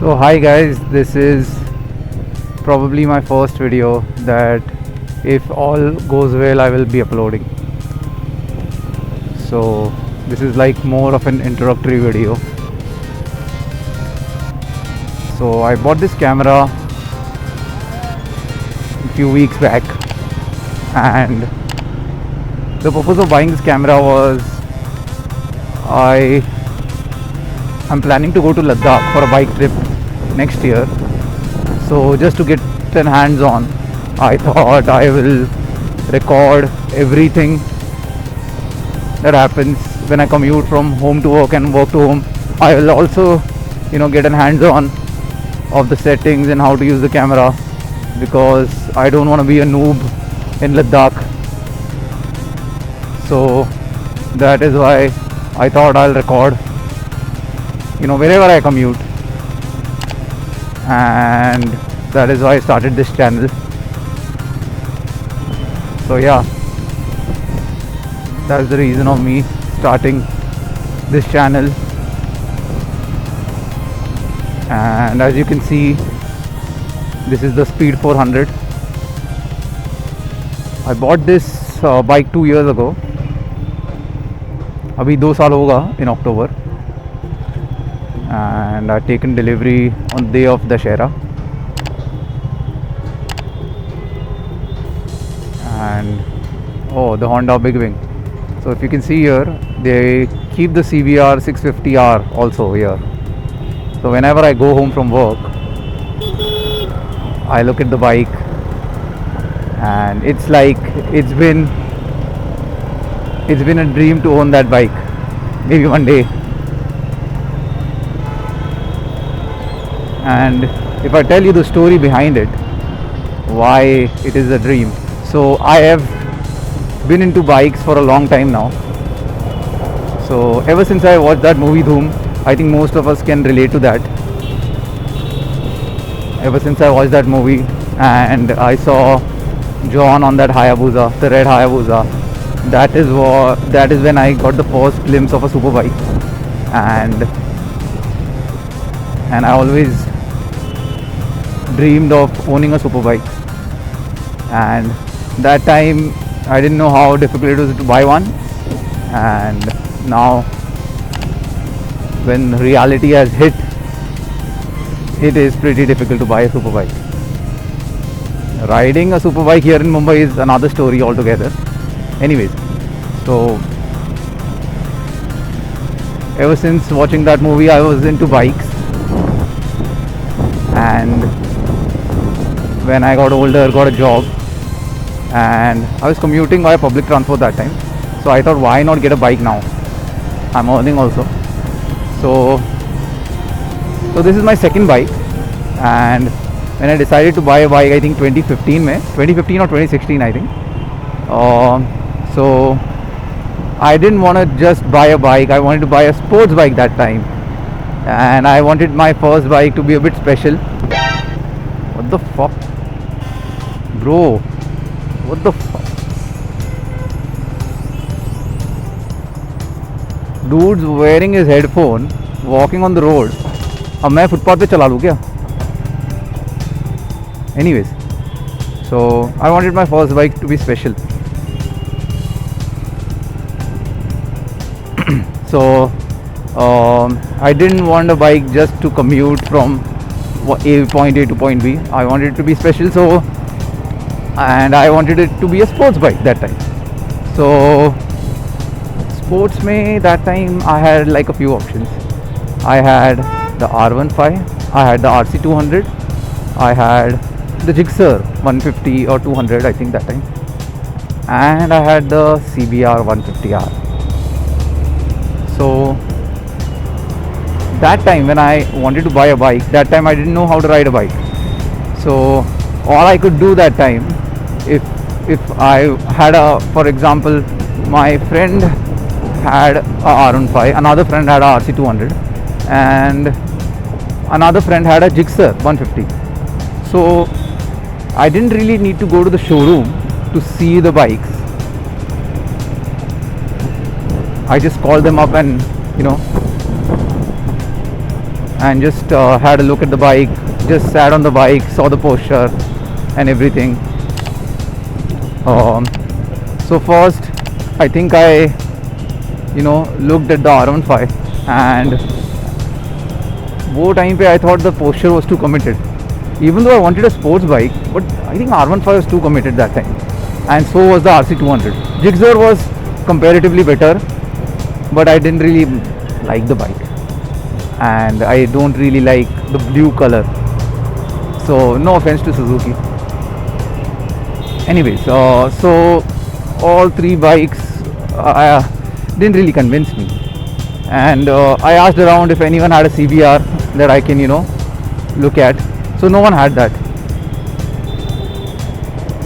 So hi guys, this is probably my first video that if all goes well I will be uploading. So this is like more of an introductory video. So I bought this camera a few weeks back, and the purpose of buying this camera was I'm planning to go to Ladakh for a bike trip next year. So just to get an hands on, I thought I will record everything that happens when I commute from home to work and work to home. I will also get an hands on of the settings and how to use the camera, because I don't want to be a noob in Ladakh. So that is why I thought I'll record wherever I commute, and that is why I started this channel. So yeah, that's the reason of me starting this channel. And as you can see, this is the Speed 400. I bought this bike 2 years ago. अभी 2 साल होगा in October, and I've taken delivery on the day of Dussehra. And the Honda Big Wing. So if you can see here, they keep the CBR 650R also here. So whenever I go home from work, I look at the bike, and it's like it's been a dream to own that bike. Maybe one day. And if I tell you the story behind it, why it is a dream. So I have been into bikes for a long time now. So ever since I watched that movie Dhoom, I think most of us can relate to that. Ever since I watched that movie and I saw John on that Hayabusa, the red Hayabusa, that is when I got the first glimpse of a superbike. And I always dreamed of owning a superbike. And that time I didn't know how difficult it was to buy one, and now when reality has hit, it is pretty difficult to buy a superbike. Riding a superbike here in Mumbai is another story altogether. Anyways, so ever since watching that movie I was into bikes, and when I got older, got a job, and I was commuting by public transport that time. So I thought, why not get a bike now? I'm earning also. So this is my second bike, and when I decided to buy a bike, I think 2015 or 2016 I think. So I didn't want to just buy a bike, I wanted to buy a sports bike that time, and I wanted my first bike to be a bit special. What the fuck? Bro, what the fuck? Dude's wearing his headphone, walking on the road. अब मैं footpath पे चला लूँ क्या? Anyways, so I wanted my first bike to be special. So I didn't want a bike just to commute from point A to point B. I wanted it to be special, and I wanted it to be a sports bike that time. So sports mein that time I had like a few options. I had the R15, I had the RC200, I had the Gixxer 150 or 200 I think that time, and I had the CBR 150R. So that time when I wanted to buy a bike, that time I didn't know how to ride a bike. So all I could do that time, if I had for example, my friend had a R15, another friend had a RC200, and another friend had a Gixxer 150. So I didn't really need to go to the showroom to see the bikes. I just called them up and and just had a look at the bike, just sat on the bike, saw the posture and everything. So first I think I looked at the R15, and वो time पे I thought the posture was too committed, even though I wanted a sports bike, but I think R15 was too committed that time, and so was the RC200. Gixxer was comparatively better, but I didn't really like the bike, and I don't really like the blue color, so no offense to Suzuki. Anyways, so all three bikes didn't really convince me, and I asked around if anyone had a CBR that I can look at, so no one had that.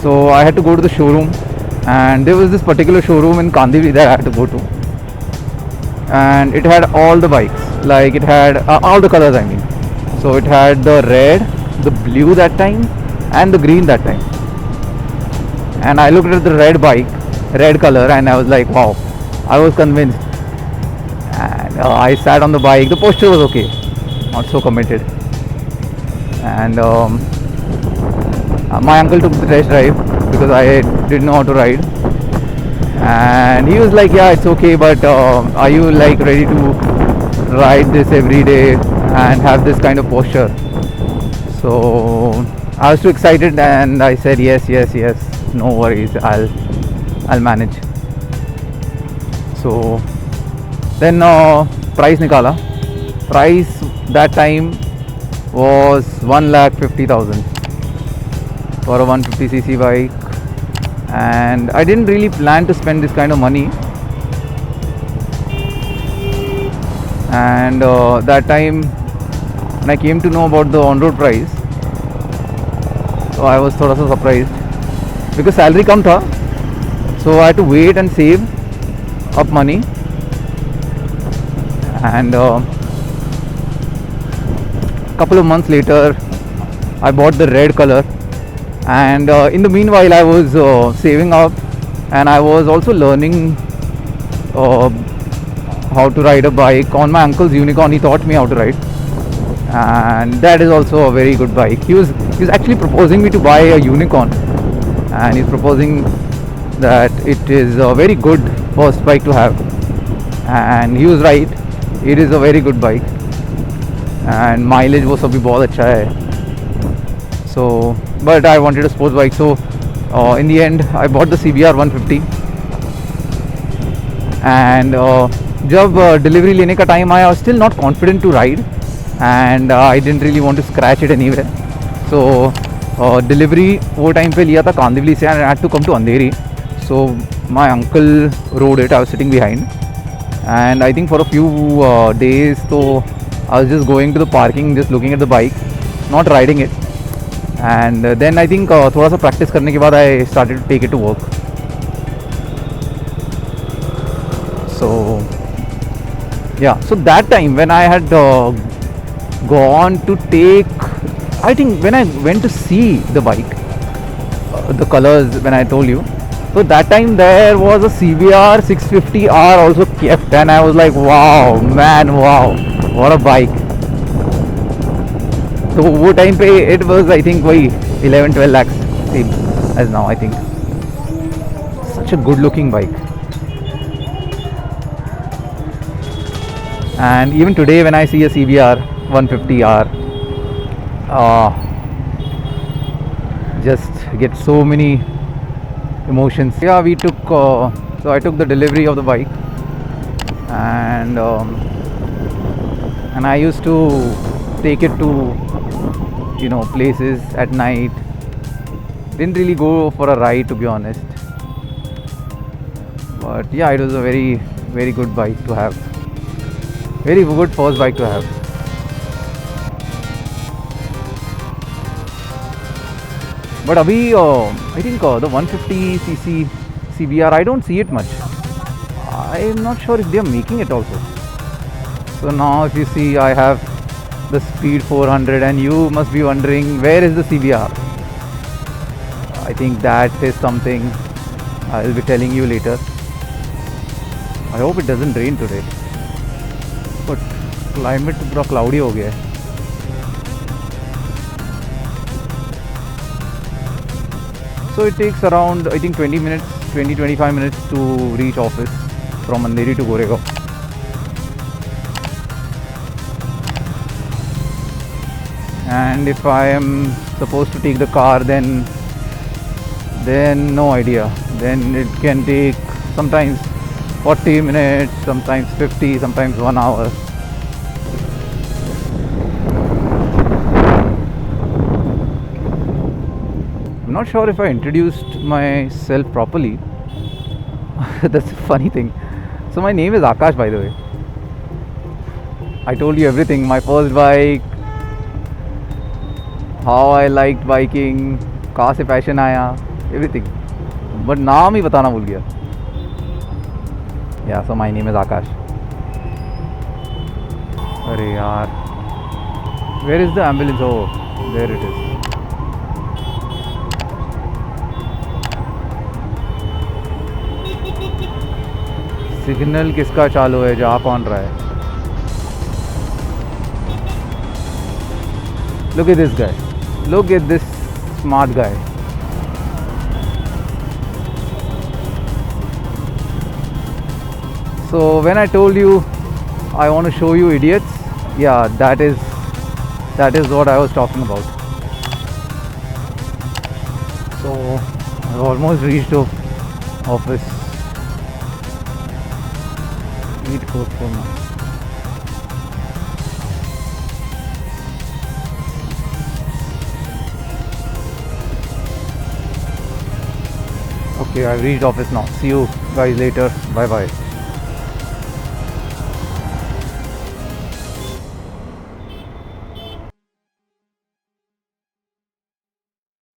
So I had to go to the showroom, and there was this particular showroom in Kandivali that I had to go to, and it had all the bikes, like it had all the colors, I mean. So it had the red, the blue that time, and the green that time. And I looked at the red bike, red color, and I was like, wow, I was convinced. And I sat on the bike. The posture was okay, not so committed. And my uncle took the test drive because I didn't know how to ride, and he was like, yeah, it's okay, but are you like ready to ride this every day and have this kind of posture? So I was too excited, and I said yes, no worries, I'll manage. So then price nikala. Price that time was 1,50,000 for a 150cc bike, and I didn't really plan to spend this kind of money. And that time when I came to know about the on-road price, so I was थोड़ा सा surprised because salary कम था, so I had to wait and save up money. And couple of months later I bought the red color, and in the meanwhile I was saving up, and I was also learning how to ride a bike on my uncle's Unicorn. He taught me how to ride, and that is also a very good bike. He was actually proposing me to buy a Unicorn, and he's proposing that it is a very good first bike to have, and he was right. It is a very good bike, and mileage वो सभी बहुत अच्छा है. So but I wanted a sports bike, so in the end I bought the CBR 150. And जब delivery लेने का time आया, I was still not confident to ride, and I didn't really want to scratch it anywhere. So delivery वो time पे लिया था कांदिवली से, and I had to come to Andheri. So my uncle rode it. I was sitting behind, and I think for a few days, so I was just going to the parking, just looking at the bike, not riding it. And then I think थोड़ा सा practice करने के बाद I started to take it to work. So yeah, so that time when I had gone to take, I think when I went to see the bike, the colors when I told you, so that time there was a CBR 650R also kept, and I was like, wow man, wow, what a bike. So वो time पे it was I think वही 11-12 lakhs same as now I think. Such a good looking bike. And even today when I see a CBR 150R, just get so many emotions. Yeah, we took so I took the delivery of the bike, and I used to take it to places at night. Didn't really go for a ride, to be honest, but yeah, it was a very very good bike to have, very good first bike to have. But abhi I think the 150cc CBR, I don't see it much. I'm not sure if they are making it also. So now if you see, I have the Speed 400, and you must be wondering where is the CBR. I think that is something I will be telling you later. I hope it doesn't rain today, but climate पूरा cloudy हो गया है. So it takes around, I think, 20 minutes, 20-25 minutes to reach office from Andheri to Goregaon. And if I am supposed to take the car, then no idea. Then it can take sometimes 40 minutes, sometimes 50, sometimes 1 hour. I'm not sure if I introduced myself properly. That's a funny thing. So my name is Akash, by the way. I told you everything. My first bike, how I liked biking, कहाँ से passion आया, everything. But नाम ही बताना भूल गया. Yeah, so my name is Akash. अरे यार, where is the ambulance? Oh, there it is. Signal किसका चालू है, जा कौन रहा है? Look at this guy. Look at this smart guy. So when I told you I want to show you idiots, yeah, that is what I was talking about. So I've almost reached the office. 8:44 now. Okay, I've reached office now. See you guys later. Bye bye.